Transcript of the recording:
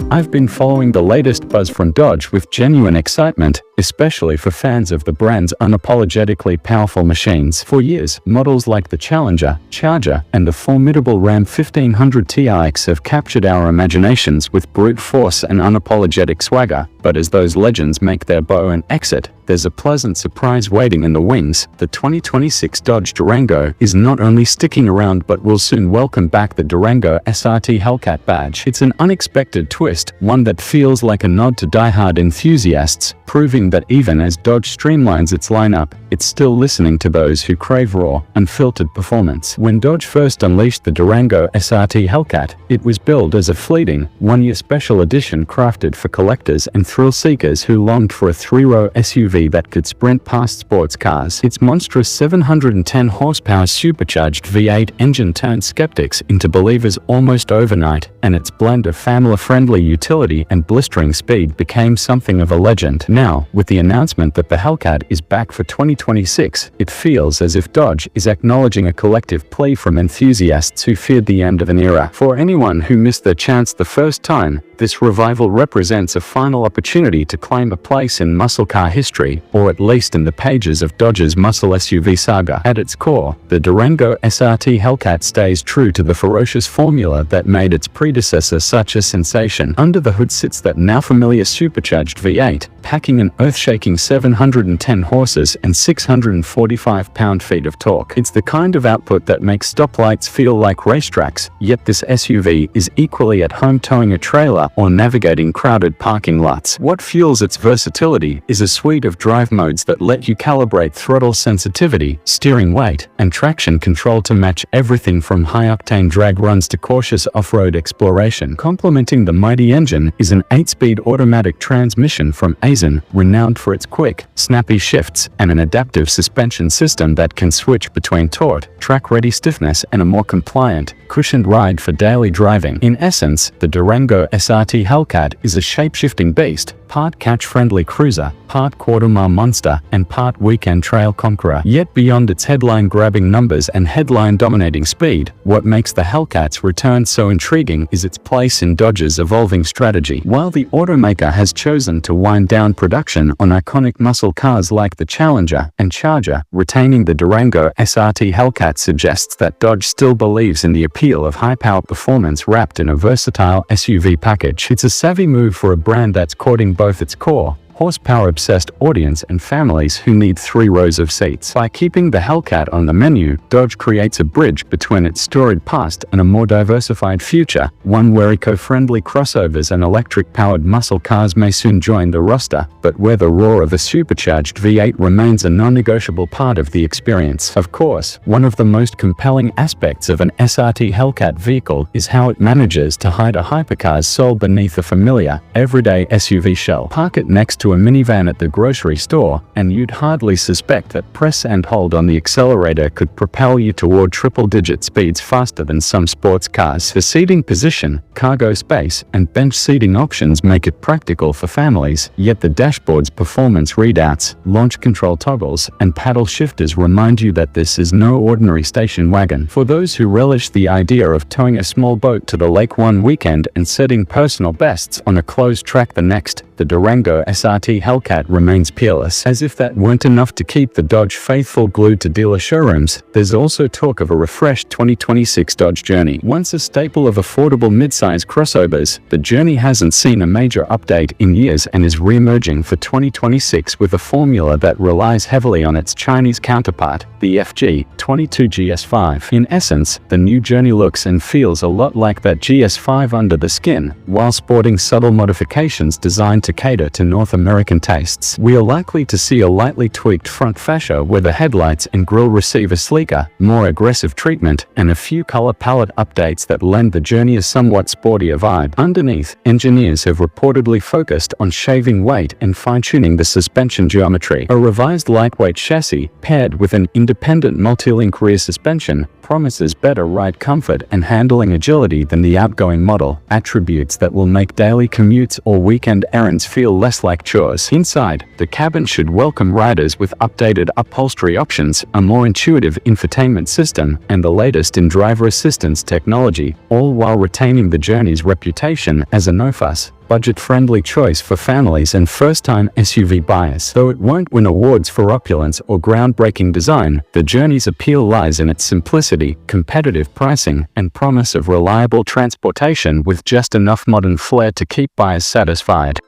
I've been following the latest buzz from Dodge with genuine excitement, especially for fans of the brand's unapologetically powerful machines. For years, models like the Challenger, Charger, and the formidable Ram 1500 TRX have captured our imaginations with brute force and unapologetic swagger. But as those legends make their bow and exit, there's a pleasant surprise waiting in the wings. The 2026 Dodge Durango is not only sticking around but will soon welcome back the Durango SRT Hellcat badge. It's an unexpected twist, one that feels like a nod to die-hard enthusiasts, proving that even as Dodge streamlines its lineup, it's still listening to those who crave raw, unfiltered performance. When Dodge first unleashed the Durango SRT Hellcat, it was billed as a fleeting, one-year special edition crafted for collectors and thrill-seekers who longed for a three-row SUV that could sprint past sports cars. Its monstrous 710 horsepower supercharged V8 engine turned skeptics into believers almost overnight, and its blend of family-friendly utility and blistering speed became something of a legend. Now, with the announcement that the Hellcat is back for 2026, it feels as if Dodge is acknowledging a collective plea from enthusiasts who feared the end of an era. For anyone who missed their chance the first time, this revival represents a final opportunity to claim a place in muscle car history, or at least in the pages of Dodge's muscle SUV saga. At its core, the Durango SRT Hellcat stays true to the ferocious formula that made its predecessor such a sensation. Under the hood sits that now familiar supercharged V8, packing an earth-shaking 710 horses and 645 pound-feet of torque. It's the kind of output that makes stoplights feel like racetracks, yet this SUV is equally at home towing a trailer or navigating crowded parking lots. What fuels its versatility is a suite of drive modes that let you calibrate throttle sensitivity, steering weight, and traction control to match everything from high-octane drag runs to cautious off-road exploration. Complementing the mighty engine is an 8-speed automatic transmission from Aisin, renowned for its quick, snappy shifts and an adaptive suspension system that can switch between taut, track-ready stiffness and a more compliant, cushioned ride for daily driving. In essence, the Durango SRT Hellcat is a shape-shifting beast, part catch-friendly cruiser, part quarter-mile monster, and part weekend trail conqueror. Yet beyond its headline-grabbing numbers and headline-dominating speed, what makes the Hellcat's return so intriguing is its place in Dodge's evolving strategy. While the automaker has chosen to wind down production on iconic muscle cars like the Challenger and Charger, retaining the Durango SRT Hellcat suggests that Dodge still believes in the appeal of high-power performance wrapped in a versatile SUV package. It's a savvy move for a brand that's courting both its core, horsepower-obsessed audience and families who need 3 rows of seats. By keeping the Hellcat on the menu, Dodge creates a bridge between its storied past and a more diversified future, one where eco-friendly crossovers and electric-powered muscle cars may soon join the roster, but where the roar of a supercharged V8 remains a non-negotiable part of the experience. Of course, one of the most compelling aspects of an SRT Hellcat vehicle is how it manages to hide a hypercar's soul beneath a familiar, everyday SUV shell. Park it next to a minivan at the grocery store, and you'd hardly suspect that press and hold on the accelerator could propel you toward triple-digit speeds faster than some sports cars. The seating position, cargo space, and bench seating options make it practical for families, yet the dashboard's performance readouts, launch control toggles, and paddle shifters remind you that this is no ordinary station wagon. For those who relish the idea of towing a small boat to the lake one weekend and setting personal bests on a closed track the next, the Durango SRT Hellcat remains peerless. As if that weren't enough to keep the Dodge faithful glued to dealer showrooms, there's also talk of a refreshed 2026 Dodge Journey. Once a staple of affordable midsize crossovers, the Journey hasn't seen a major update in years and is re-emerging for 2026 with a formula that relies heavily on its Chinese counterpart, the FG22 GS5. In essence, the new Journey looks and feels a lot like that GS5 under the skin, while sporting subtle modifications designed to cater to North American tastes. We are likely to see a lightly tweaked front fascia where the headlights and grille receive a sleeker, more aggressive treatment, and a few color palette updates that lend the Journey a somewhat sportier vibe. Underneath, engineers have reportedly focused on shaving weight and fine-tuning the suspension geometry. A revised lightweight chassis, paired with an independent multi-link rear suspension, promises better ride comfort and handling agility than the outgoing model, attributes that will make daily commutes or weekend errands feel less like chores. Inside, the cabin should welcome riders with updated upholstery options, a more intuitive infotainment system, and the latest in driver assistance technology, all while retaining the Journey's reputation as a no-fuss, budget-friendly choice for families and first-time SUV buyers. Though it won't win awards for opulence or groundbreaking design, the Journey's appeal lies in its simplicity, competitive pricing, and promise of reliable transportation with just enough modern flair to keep buyers satisfied.